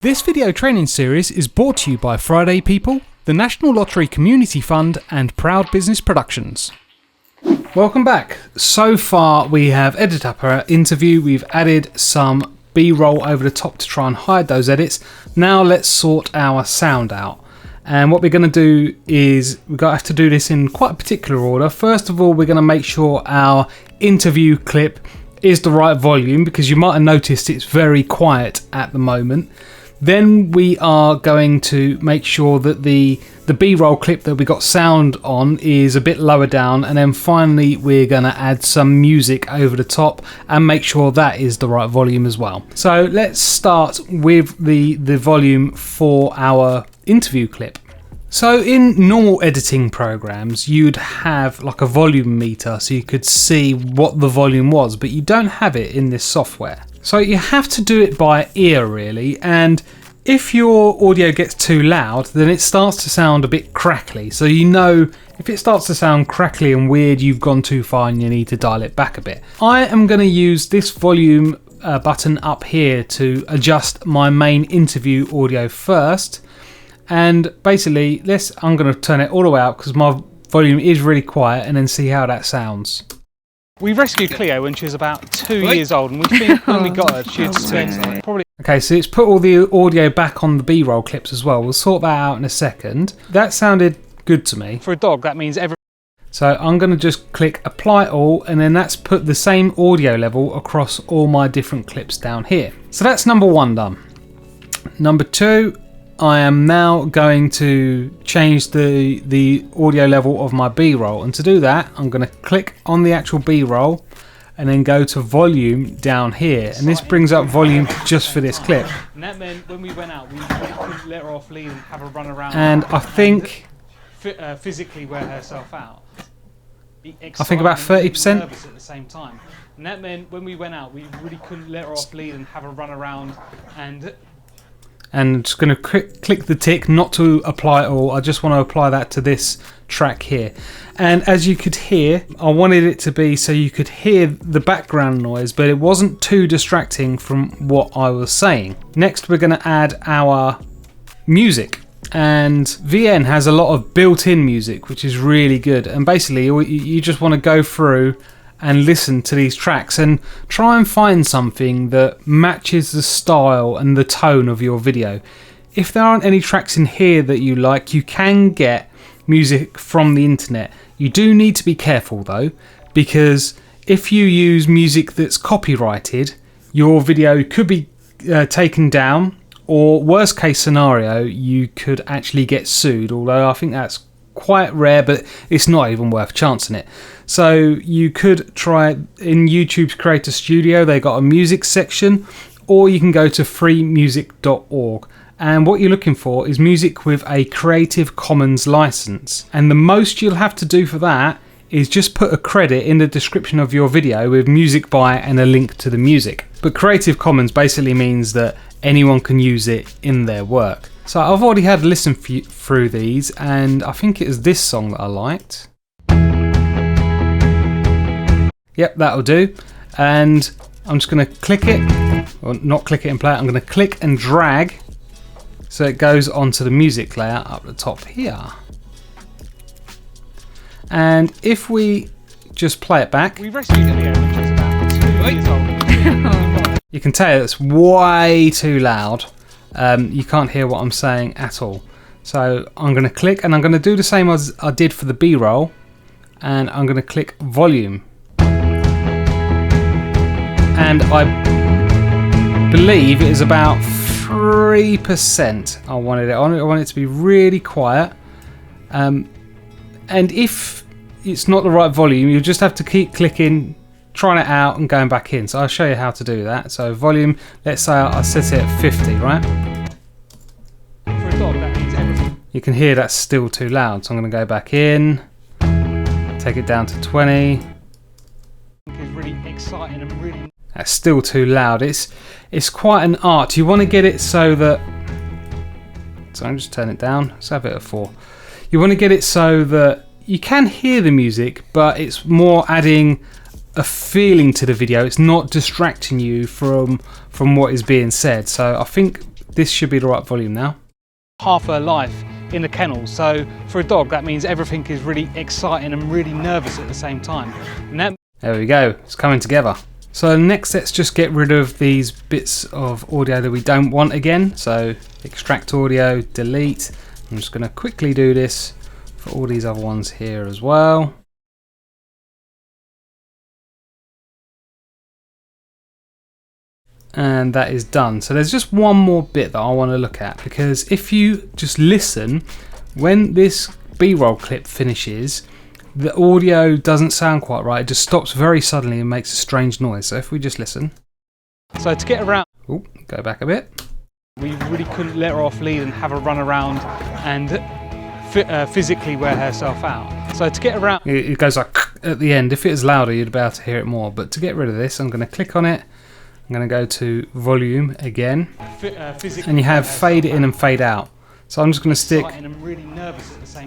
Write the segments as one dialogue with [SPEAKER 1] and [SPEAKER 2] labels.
[SPEAKER 1] This video training series is brought to you by Friday People, the National Lottery Community Fund and Proud Business Productions. Welcome back. So far we have edited up our interview, we've added some B-roll over the top to try and hide those edits. Now let's sort our sound out. And what we're going to do is we're going to have to do this in quite a particular order. First of all, we're going to make sure our interview clip is the right volume, because you might have noticed it's very quiet at the moment. Then we are going to make sure that the B-roll clip that we got sound on is a bit lower down, and then finally we're going to add some music over the top and make sure that is the right volume as well. So let's start with the volume for our interview clip. So in normal editing programs you'd have like a volume meter so you could see what the volume was, but you don't have it in this software. So you have to do it by ear really, and if your audio gets too loud then it starts to sound a bit crackly. So you know if it starts to sound crackly and weird, you've gone too far and you need to dial it back a bit. I am going to use this volume button up here to adjust my main interview audio first. And basically I'm going to turn it all the way out because my volume is really quiet, and then see how that sounds. We rescued Cleo when she was about 2 years old, and we think when we got her she'd spent probably... Okay, so it's put all the audio back on the B-roll clips as well. We'll sort that out in a second. That sounded good to me. For a dog that means every... So I'm going to just click apply all, and then that's put the same audio level across all my different clips down here. So that's number one done. Number two, I am now going to change the audio level of my B-roll, and to do that I'm going to click on the actual B-roll and then go to volume down here, and this brings up volume just for this clip. And that meant when we went out we couldn't let her off lead and have her run around and I think physically wear herself out. I think about 30%. At the same time. And that meant when we went out we really couldn't let her off lead and have her run around, and I'm just going to click the tick not to apply all. I just want to apply that to this track here. And as you could hear, I wanted it to be so you could hear the background noise, but it wasn't too distracting from what I was saying. Next we're going to add our music. And VN has a lot of built-in music, which is really good. And basically you just want to go through and listen to these tracks and try and find something that matches the style and the tone of your video. If there aren't any tracks in here that you like, you can get music from the internet. You do need to be careful though, because if you use music that's copyrighted, your video could be taken down, or worst case scenario, you could actually get sued, although I think that's quite rare, but it's not even worth chancing it. So you could try in YouTube's Creator Studio, they got a music section, or you can go to freemusic.org, and what you're looking for is music with a Creative Commons license, and the most you'll have to do for that is just put a credit in the description of your video with music by and a link to the music. But Creative Commons basically means that anyone can use it in their work. So I've already had a listen through these, and I think it was this song that I liked. Yep, that'll do. And I'm just going to click it, or not click it and play it, I'm going to click and drag so it goes onto the music layer up the top here. And if we just play it back, we rescued it here, which is about 2 years old. You can tell it's way too loud. You can't hear what I'm saying at all. So I'm going to click, and I'm going to do the same as I did for the B-roll, and I'm going to click volume. And I believe it is about 3% I wanted it on. I want it to be really quiet. And if it's not the right volume, you just have to keep clicking, trying it out and going back in. So I'll show you how to do that. So volume, let's say I set it at 50, right? For a dog, that means everything. You can hear that's still too loud, so I'm going to go back in, take it down to 20. It's really exciting and really... That's still too loud. It's quite an art. You want to get it so that... So I'm just turn it down. Let's have it at 4. You want to get it so that you can hear the music, but it's more adding a feeling to the video. It's not distracting you from what is being said. So I think this should be the right volume now. Half her life in the kennel, so for a dog that means everything is really exciting and really nervous at the same time. And there we go, it's coming together. So next, let's just get rid of these bits of audio that we don't want again. So extract audio, delete. I'm just going to quickly do this for all these other ones here as well. And that is done. So there's just one more bit that I want to look at, because if you just listen, when this B-roll clip finishes, the audio doesn't sound quite right. It just stops very suddenly and makes a strange noise. So if we just listen. So to get around, oh, go back a bit. We really couldn't let her off lead and have her run around and physically wear herself out. So to get around, it goes like at the end. If it was louder, you'd be able to hear it more. But to get rid of this, I'm going to click on it. I'm going to go to volume again, and you have fade in and fade out. So I'm just going to stick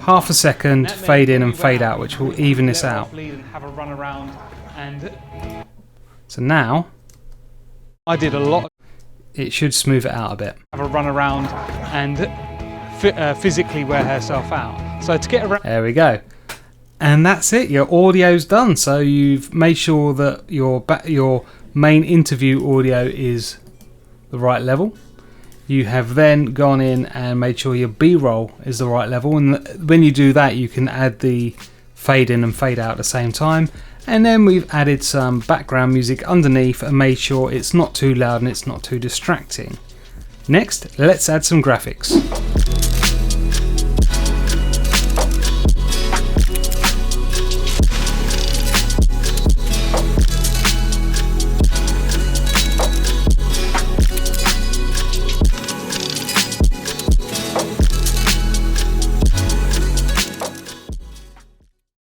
[SPEAKER 1] half a second, fade in and fade out, which will even this out. So now, I did a lot. It should smooth it out a bit. Have a run around and physically wear herself out. So to get around, there we go. And that's it, your audio's done. So you've made sure that your main interview audio is the right level. You have then gone in and made sure your B-roll is the right level, and when you do that you can add the fade in and fade out at the same time. And then we've added some background music underneath and made sure it's not too loud and it's not too distracting. Next, let's add some graphics.